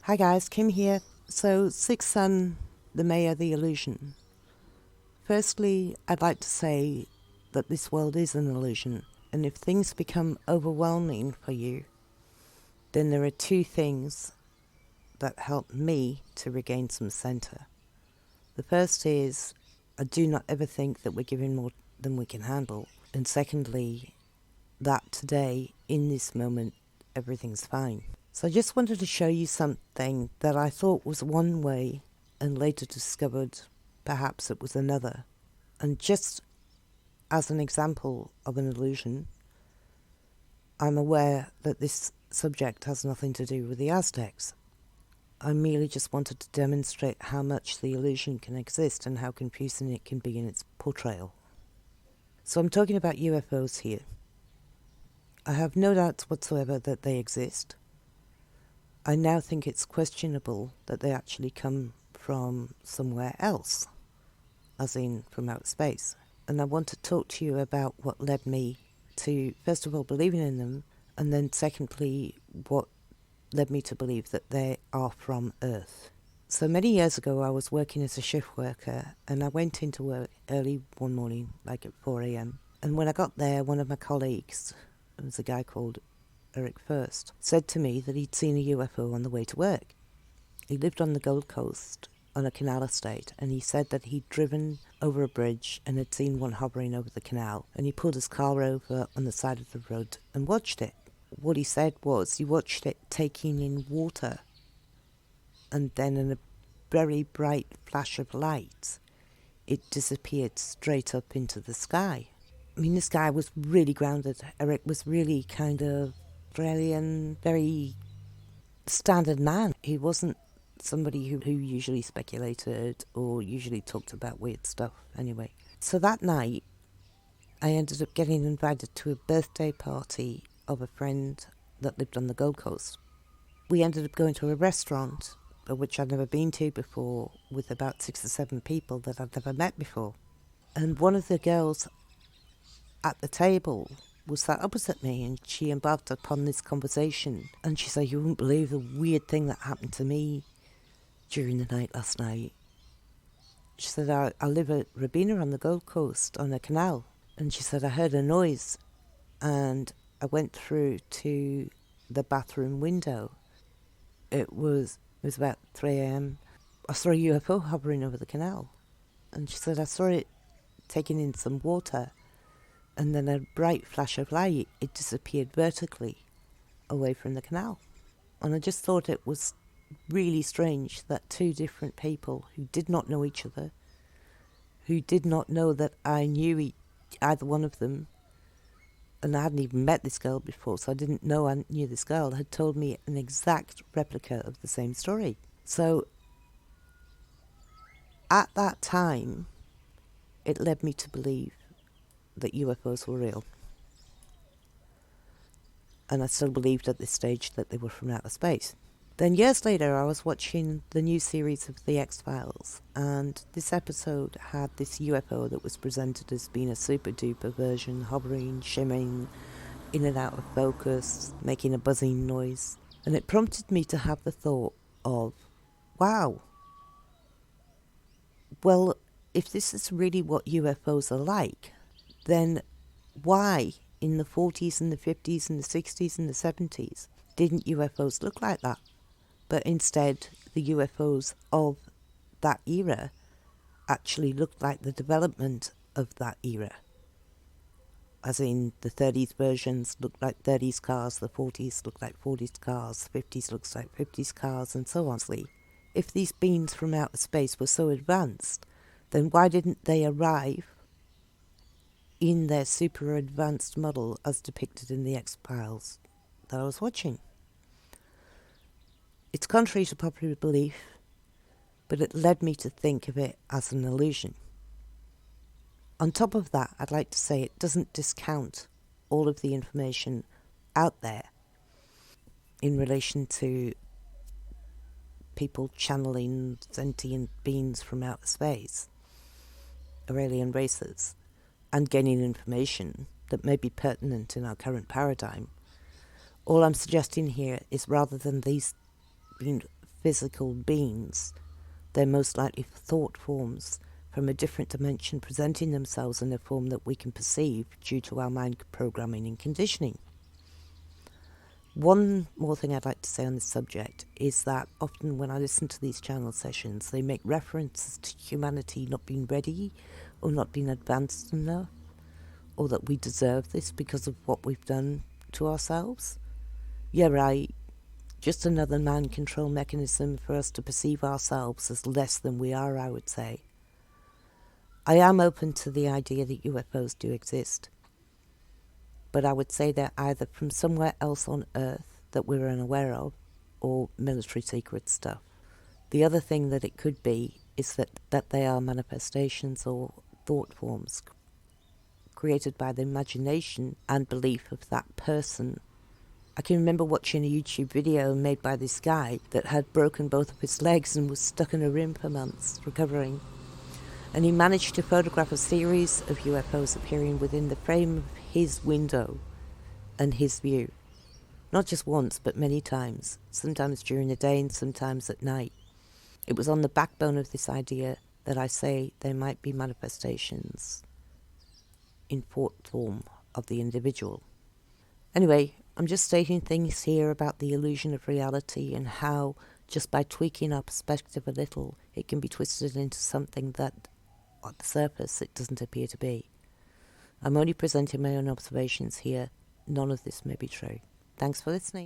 Hi guys, Kim here. So, Sixth Sun, the Mayor, the Illusion. Firstly, I'd like to say that this world is an illusion, and if things become overwhelming for you, then there are two things that help me to regain some center. The first is, I do not ever think that we're given more than we can handle. And secondly, that today, in this moment, everything's fine. So I just wanted to show you something that I thought was one way and later discovered perhaps it was another. And just as an example of an illusion, I'm aware that this subject has nothing to do with the Aztecs. I merely just wanted to demonstrate how much the illusion can exist and how confusing it can be in its portrayal. So I'm talking about UFOs here. I have no doubts whatsoever that they exist. I now think it's questionable that they actually come from somewhere else, as in from outer space. And I want to talk to you about what led me to, first of all, believing in them, and then secondly, what led me to believe that they are from Earth. So many years ago, I was working as a shift worker, and I went into work early one morning, like at 4 a.m. And when I got there, one of my colleagues, it was a guy called Eric First, said to me that he'd seen a UFO on the way to work. He lived on the Gold Coast on a canal estate, and he said that he'd driven over a bridge and had seen one hovering over the canal, and he pulled his car over on the side of the road and watched it. What he said was he watched it taking in water, and then in a very bright flash of light, it disappeared straight up into the sky. I mean, this guy was really grounded. Eric was really kind of Australian, very standard man. He wasn't somebody who usually speculated or usually talked about weird stuff anyway. So that night, I ended up getting invited to a birthday party of a friend that lived on the Gold Coast. We ended up going to a restaurant, which I'd never been to before, with about 6 or 7 people that I'd never met before. And one of the girls at the table was sat opposite me, and she embarked upon this conversation, and she said, "You wouldn't believe the weird thing that happened to me during the night last night." She said, I live at Rabina on the Gold Coast on a canal. And she said, I heard a noise, and I went through to the bathroom window. It was about 3 a.m. I saw a UFO hovering over the canal. And she said, I saw it taking in some water, and then a bright flash of light, it disappeared vertically away from the canal. And I just thought it was really strange that two different people who did not know each other, who did not know that I knew either one of them, and I hadn't even met this girl before, so I didn't know I knew this girl, had told me an exact replica of the same story. So at that time, it led me to believe that UFOs were real. And I still believed at this stage that they were from outer space. Then years later, I was watching the new series of The X-Files, and this episode had this UFO that was presented as being a super-duper version, hovering, shimmering, in and out of focus, making a buzzing noise. And it prompted me to have the thought of, wow, well, if this is really what UFOs are like, then why in the 40s and the 50s and the 60s and the 70s didn't UFOs look like that? But instead, the UFOs of that era actually looked like the development of that era. As in, the 30s versions looked like 30s cars, the 40s looked like 40s cars, 50s looks like 50s cars, and so on. If these beings from outer space were so advanced, then why didn't they arrive in their super advanced model as depicted in the X-Files that I was watching? It's contrary to popular belief, but it led me to think of it as an illusion. On top of that, I'd like to say it doesn't discount all of the information out there in relation to people channeling sentient beings from outer space or alien races and gaining information that may be pertinent in our current paradigm. All I'm suggesting here is rather than these being physical beings, they're most likely thought forms from a different dimension presenting themselves in a form that we can perceive due to our mind programming and conditioning. One more thing I'd like to say on this subject is that often when I listen to these channel sessions, they make references to humanity not being ready or not being advanced enough, or that we deserve this because of what we've done to ourselves. Yeah, right. Just another mind control mechanism for us to perceive ourselves as less than we are, I would say. I am open to the idea that UFOs do exist, but I would say they're either from somewhere else on Earth that we're unaware of, or military secret stuff. The other thing that it could be is that they are manifestations or thought forms created by the imagination and belief of that person. I can remember watching a YouTube video made by this guy that had broken both of his legs and was stuck in a room for months recovering. And he managed to photograph a series of UFOs appearing within the frame of his window and his view. Not just once, but many times, sometimes during the day and sometimes at night. It was on the backbone of this idea that I say there might be manifestations in thought form of the individual. Anyway, I'm just stating things here about the illusion of reality and how, just by tweaking our perspective a little, it can be twisted into something that, on the surface, it doesn't appear to be. I'm only presenting my own observations here. None of this may be true. Thanks for listening.